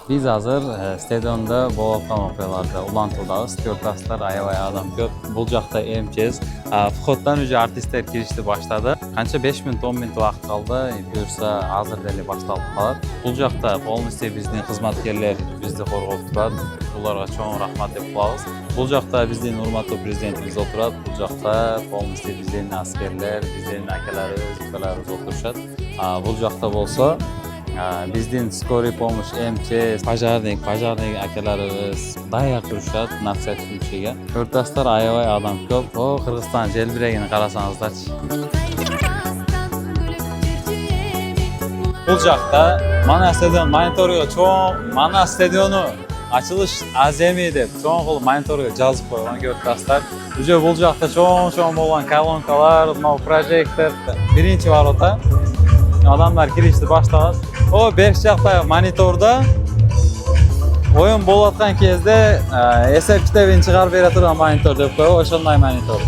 Biz hazır stadionda bo'lgan voqealarda ulantuvdamiz. Ko'rtasizlar, ayvay adam ko'p. Bu joqda emchez. Vходdan уже artistlar kirishdi boshladi. Qancha 5 minut, 10 minut vaqt qoldi. Buyursa hozir deli boshlanib qoladi. Bu joqda polностью bizning xizmatkorlar bizni qo'rg'ab turadi. Ularga cho'ng rahmat deb qo'yamiz. Bu joqda bizning hurmatli prezidentimiz o'tiradi. Bu joqda polностью bizning askarlar, bizning akalarimiz, ukalarimiz o'tirishadi. Bu joqda bo'lsa bizden skoriy pomosh, MTS, pajarnik akalarimiz dayak turishadi nasihat tutishiga. O'rtaslar ayvay adam ko'p. O Qirg'iziston jelbiragini qarasangiz-chi. Bu joqda mana stadion monitoriga cho'ng, mana stadionu açılış azami deb cho'ng qilib monitoriga yozib qo'ygan ko'rtasizlar. Uje bu joqda cho'ng bo'lgan kolonkalar, proyektor, birinchi varota adamlar kirishdi boshladi. O berk joqda monitorda o'yin bo'layotgan kezde hesab kitobini chiqarib bera turgan monitor deb qo'yib, o'shanday monitor.